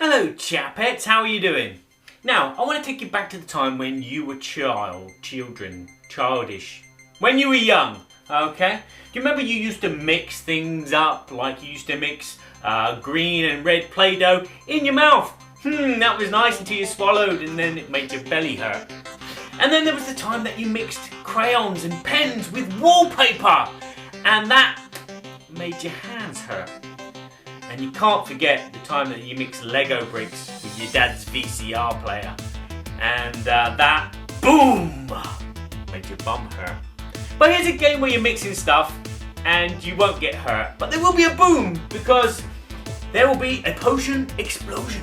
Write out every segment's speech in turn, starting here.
Hello chapettes, how are you doing? Now, I want to take you back to the time when you were childish. When you were young, okay? Do you remember you used to mix things up, like you used to mix green and red Play-Doh in your mouth? That was nice until you swallowed and then it made your belly hurt. And then there was the time that you mixed crayons and pens with wallpaper and that made your hands hurt. And you can't forget the time that you mixed Lego bricks with your dad's VCR player. And that, boom, made your bum hurt. But here's a game where you're mixing stuff and you won't get hurt. But there will be a boom because there will be a potion explosion.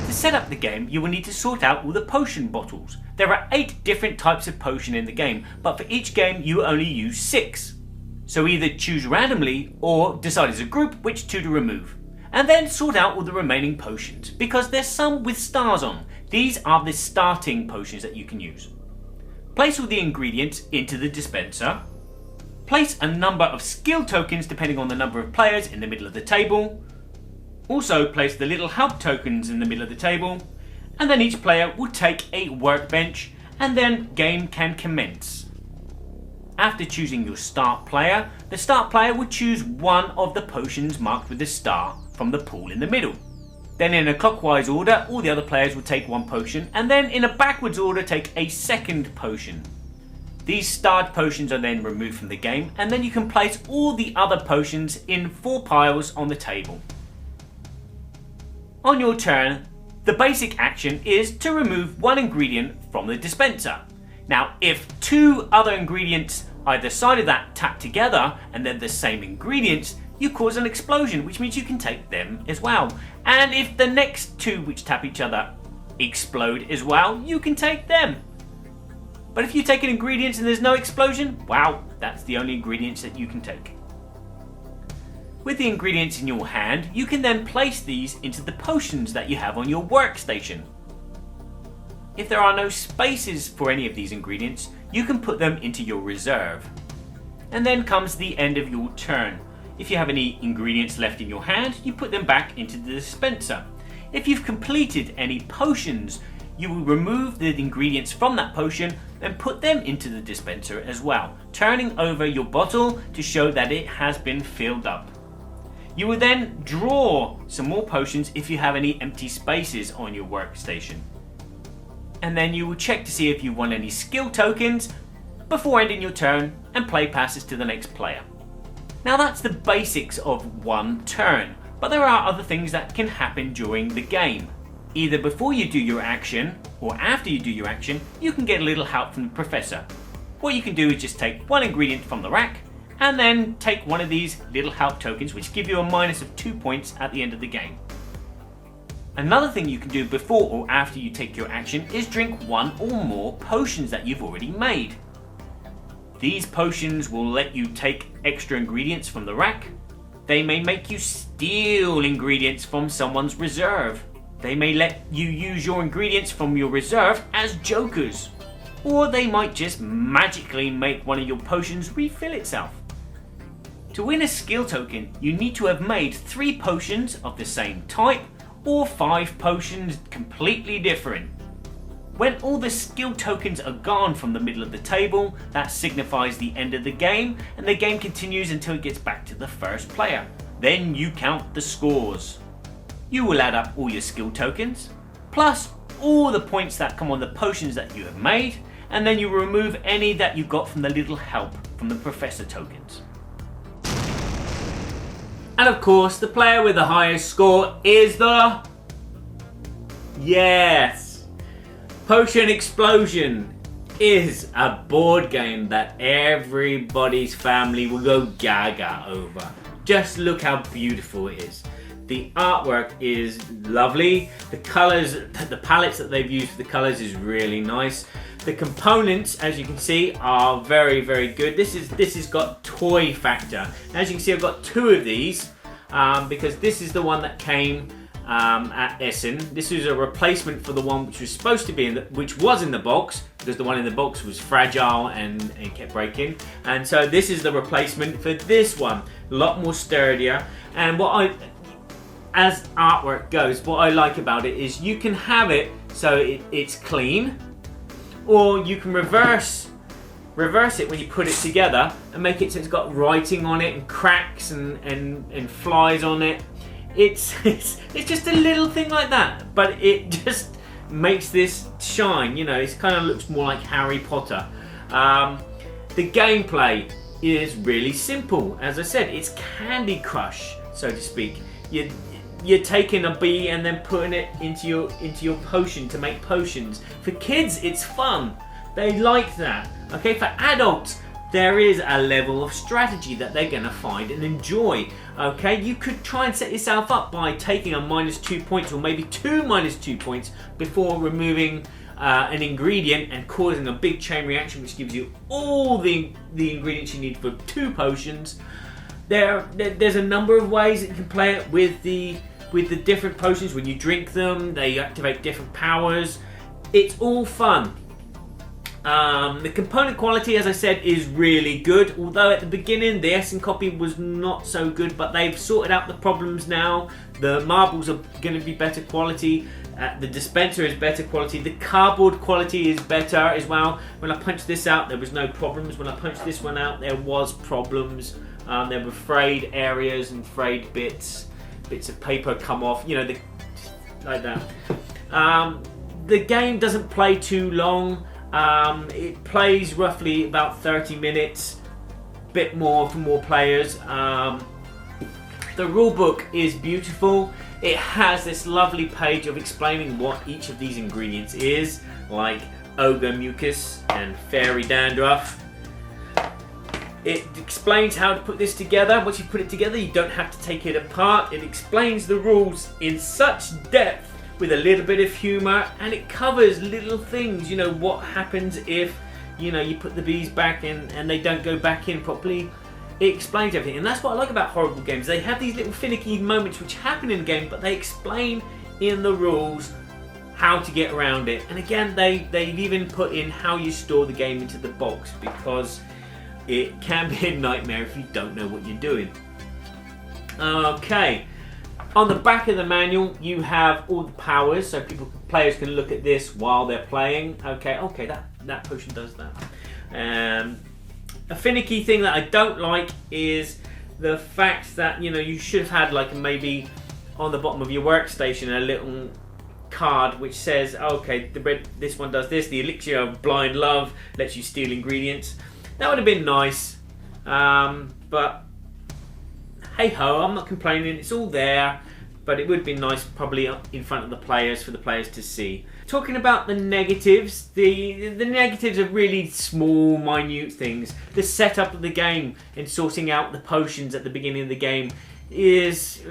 To set up the game, you will need to sort out all the potion bottles. There are 8 different types of potion in the game, but for each game you only use 6. So either choose randomly or decide as a group which 2 to remove. And then sort out all the remaining potions, because there's some with stars on. These are the starting potions that you can use. Place all the ingredients into the dispenser. Place a number of skill tokens depending on the number of players in the middle of the table. Also place the little help tokens in the middle of the table, and then each player will take a workbench and then game can commence. After choosing your start player, the start player will choose one of the potions marked with a star from the pool in the middle. Then in a clockwise order, all the other players will take one potion, and then in a backwards order take a second potion. These starred potions are then removed from the game, and then you can place all the other potions in 4 piles on the table. On your turn, the basic action is to remove one ingredient from the dispenser. Now, if 2 other ingredients either side of that tap together and they're the same ingredients, you cause an explosion, which means you can take them as well. And if the next 2 which tap each other explode as well, you can take them. But if you take an ingredient and there's no explosion, wow, that's the only ingredients that you can take. With the ingredients in your hand, you can then place these into the potions that you have on your workstation. If there are no spaces for any of these ingredients, you can put them into your reserve. And then comes the end of your turn. If you have any ingredients left in your hand, you put them back into the dispenser. If you've completed any potions, you will remove the ingredients from that potion and put them into the dispenser as well, turning over your bottle to show that it has been filled up. You will then draw some more potions if you have any empty spaces on your workstation. And then you will check to see if you won any skill tokens before ending your turn, and play passes to the next player. Now that's the basics of one turn, but there are other things that can happen during the game. Either before you do your action or after you do your action, you can get a little help from the professor. What you can do is just take one ingredient from the rack and then take one of these little help tokens, which give you a minus of 2 points at the end of the game. Another thing you can do before or after you take your action is drink 1 or more potions that you've already made. These potions will let you take extra ingredients from the rack. They may make you steal ingredients from someone's reserve. They may let you use your ingredients from your reserve as jokers. Or they might just magically make one of your potions refill itself. To win a skill token, you need to have made 3 potions of the same type or 5 potions completely different. When all the skill tokens are gone from the middle of the table, that signifies the end of the game, and the game continues until it gets back to the first player. Then you count the scores. You will add up all your skill tokens, plus all the points that come on the potions that you have made, and then you remove any that you got from the little help from the professor tokens. And of course, the player with the highest score is the... Yes! Potion Explosion is a board game that everybody's family will go gaga over. Just look how beautiful it is. The artwork is lovely. The colors, the palettes that they've used for the colors is really nice. The components, as you can see, are very, very good. This has got toy factor. As you can see, I've got 2 of these because this is the one that came at Essen. This is a replacement for the one which was supposed to be which was in the box, because the one in the box was fragile and kept breaking. And so this is the replacement for this one. A lot more sturdier. And as artwork goes, what I like about it is you can have it so it's clean, or you can reverse it when you put it together and make it so it's got writing on it and cracks and flies on it. It's just a little thing like that, but it just makes this shine. You know, it kind of looks more like Harry Potter. The gameplay is really simple. As I said, it's Candy Crush, so to speak. You're taking a bee and then putting it into your potion to make potions. For kids, it's fun. They like that. Okay, for adults, there is a level of strategy that they're going to find and enjoy. Okay, you could try and set yourself up by taking a -2 points, or maybe 2 -2 points before removing an ingredient and causing a big chain reaction, which gives you all the ingredients you need for 2 potions. There's a number of ways that you can play it with the different potions. When you drink them, they activate different powers. It's all fun. The component quality, as I said, is really good. Although at the beginning the Essen copy was not so good, but they've sorted out the problems now. The marbles are going to be better quality. The dispenser is better quality. The cardboard quality is better as well. When I punched this out, there was no problems. When I punched this one out, there was problems. There were frayed areas and frayed bits of paper come off. You know, like that. The game doesn't play too long. It plays roughly about 30 minutes, bit more for more players. The rulebook is beautiful. It has this lovely page of explaining what each of these ingredients is, like ogre mucus and fairy dandruff. It explains how to put this together. Once you put it together, you don't have to take it apart. It explains the rules in such depth with a little bit of humour, and it covers little things. You know, what happens if, you know, you put the bees back in and they don't go back in properly. It explains everything, and that's what I like about horrible games. They have these little finicky moments which happen in the game, but they explain in the rules how to get around it. And again, they've even put in how you store the game into the box, because it can be a nightmare if you don't know what you're doing. Okay. On the back of the manual, you have all the powers, so players can look at this while they're playing. Okay, that potion does that. A finicky thing that I don't like is the fact that, you know, you should have had, like, maybe on the bottom of your workstation a little card which says, okay, this one does this. The elixir of blind love lets you steal ingredients. That would have been nice, but hey ho, I'm not complaining, it's all there, but it would be nice probably in front of the players for the players to see. Talking about the negatives, the negatives are really small, minute things. The setup of the game and sorting out the potions at the beginning of the game it's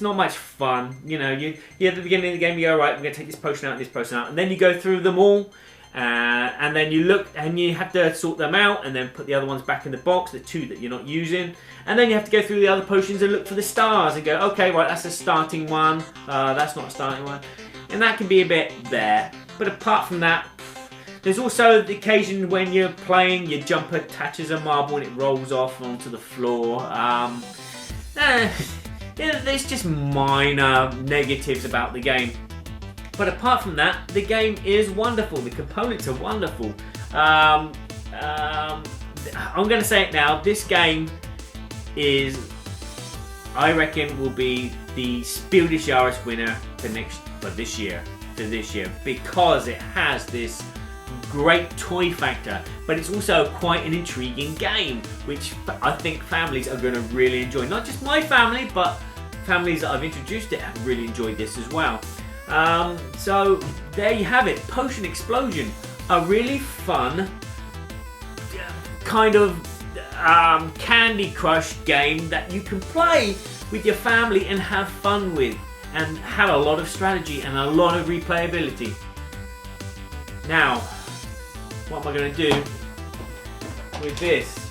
not much fun. You know, you at the beginning of the game, you go, right, we're going to take this potion out and this potion out, and then you go through them all. And then you look and you have to sort them out and then put the other ones back in the box, the 2 that you're not using. And then you have to go through the other potions and look for the stars and go, okay, right, that's a starting one, that's not a starting one. And that can be a bit there. But apart from that, there's also the occasion when you're playing, your jumper touches a marble and it rolls off onto the floor. There's just minor negatives about the game. But apart from that, the game is wonderful. The components are wonderful. I'm going to say it now. This game I reckon, will be the Spiel des Jahres winner for this year, because it has this great toy factor, but it's also quite an intriguing game, which I think families are going to really enjoy. Not just my family, but families that I've introduced it have really enjoyed this as well. So there you have it, Potion Explosion, a really fun kind of Candy Crush game that you can play with your family and have fun with, and have a lot of strategy and a lot of replayability. Now, what am I going to do with this?